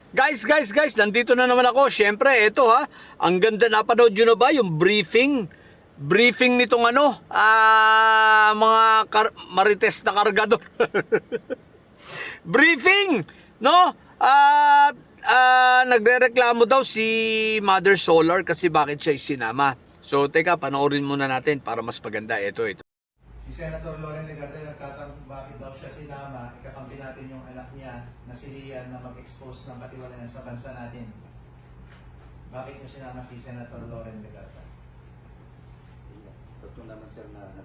Guys, nandito na naman ako. Siyempre, eto ha. Ang ganda, napanood nyo na ba yung briefing? Briefing nitong mga marites na kargador. Briefing, no? Nagrereklamo daw si Mother Solar kasi bakit siya isinama. So, teka, panoorin muna natin para mas maganda. Ito. Si Senator Loren Legarda nagtatanong bakit daw siya sinama, ikakampi natin yung anak niya na si Rian na mag-expose ng katiwalayan sa bansa natin. Bakit niyo sinama si Senator Loren Legarda? Totoo naman sir na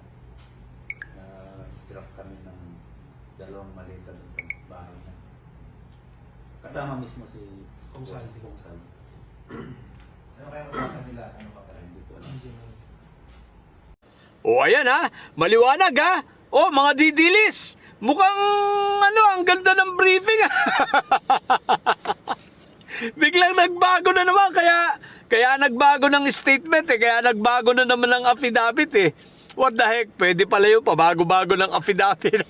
drop kami ng dalawang maleta dun sa bahay na. Kasama mismo si Kung Salvi. Ano kaya usapan nila? Ano pa pala? Hindi ko alam. O, ayan ha. Maliwanag ha. O, mga didilis. Mukhang, ang ganda ng briefing ha. Biglang nagbago na naman. Kaya nagbago ng statement eh. Kaya nagbago na naman ng affidavit eh. What the heck? Pwede pala yung pabago-bago ng affidavit.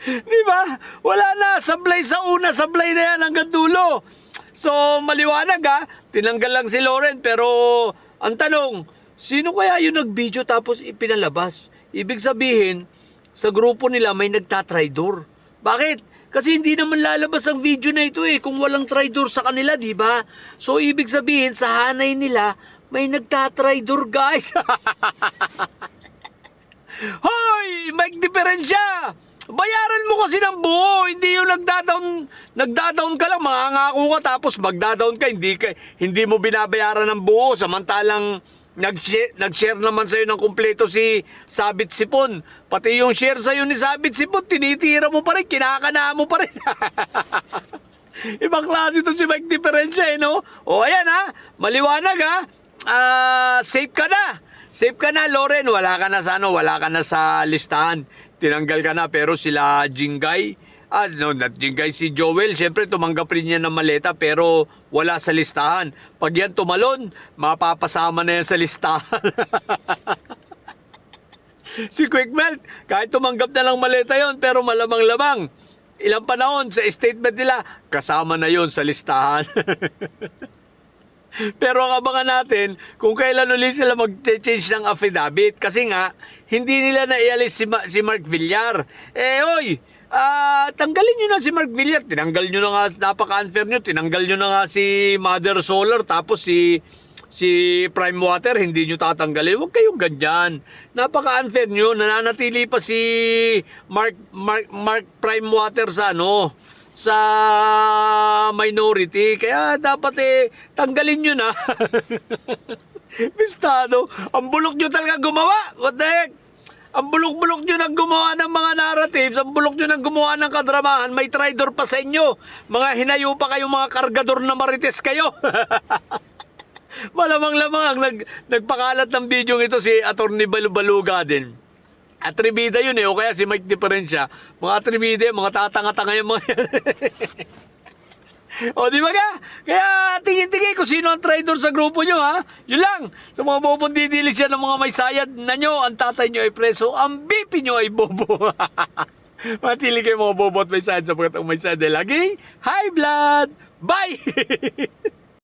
Di ba? Wala na. Sablay sa una. Sablay na yan hanggang dulo. So, maliwanag ha. Tinanggal lang si Loren. Pero, ang tanong, sino kaya yung nag-video tapos ipinalabas? Ibig sabihin, sa grupo nila may nagtatraidor. Bakit? Kasi hindi naman lalabas ang video na ito eh kung walang traidor sa kanila, di ba? So, ibig sabihin, sa hanay nila, may nagtatraidor, guys. Hoy! May diferensya! Bayaran mo kasi ng buo, hindi yung nagda-down ka lang, mangangako ka tapos magda-down ka, hindi mo binabayaran ng buo, samantalang nag-share naman sa'yo ng kumpleto si Sabit Sipon. Pati yung share sa'yo ni Sabit Sipon, tinitira mo pa rin, kinakana mo pa rin. Ibang klase ito si Mike Diferensya no? O ayan ha, maliwanag ha, safe ka na. Safe ka na, Loren, wala ka na sa listahan. Tinanggal ka na, pero sila Jingay, not Jingay, si Joel, siyempre tumanggap rin niya ng maleta pero wala sa listahan. Pag yan tumalon, mapapasama na yan sa listahan. Si Quick Melt, kahit tumanggap na lang maleta yon pero malamang-lamang, ilang panahon sa statement nila, kasama na yon sa listahan. Pero ang abangan natin kung kailan ulit sila mag-change ng affidavit. Kasi nga, hindi nila naialis si Mark Villar. Tanggalin nyo na si Mark Villar. Tinanggal nyo na nga, napaka-unfair nyo. Tinanggal nyo na nga si Mother Solar. Tapos si Prime Water, hindi nyo tatanggalin. Huwag kayong ganyan. Napaka-unfair nyo. Nananatili pa si Mark Prime Water sa minority. Kaya dapat tanggalin nyo na. Bistado. Ang bulok nyo talaga gumawa. What the heck? Ang bulok-bulok nyo nang gumawa ng mga narratives. Ang bulok nyo nang gumawa ng kadramahan. May traidor pa sa inyo. Mga hinayo pa kayong mga kargador na marites kayo. Malamang-lamang ang nagpakalat ng video ito si Atty. Balubaluga din. Atribida yun o kaya si Mike Diferensya. Mga atribida, mga tatanga-tanga yung mga yan. O di ba ka? Kaya tingin-tingin kung sino ang traidor sa grupo nyo ha. Yun lang. Sa mga bobong didilis yan ng mga may sayad na nyo, ang tatay nyo ay preso, ang bipi nyo ay bobo. Matili kayo mga bobo at may sayad sapagkat ang may sayad ay laging high blood. Bye!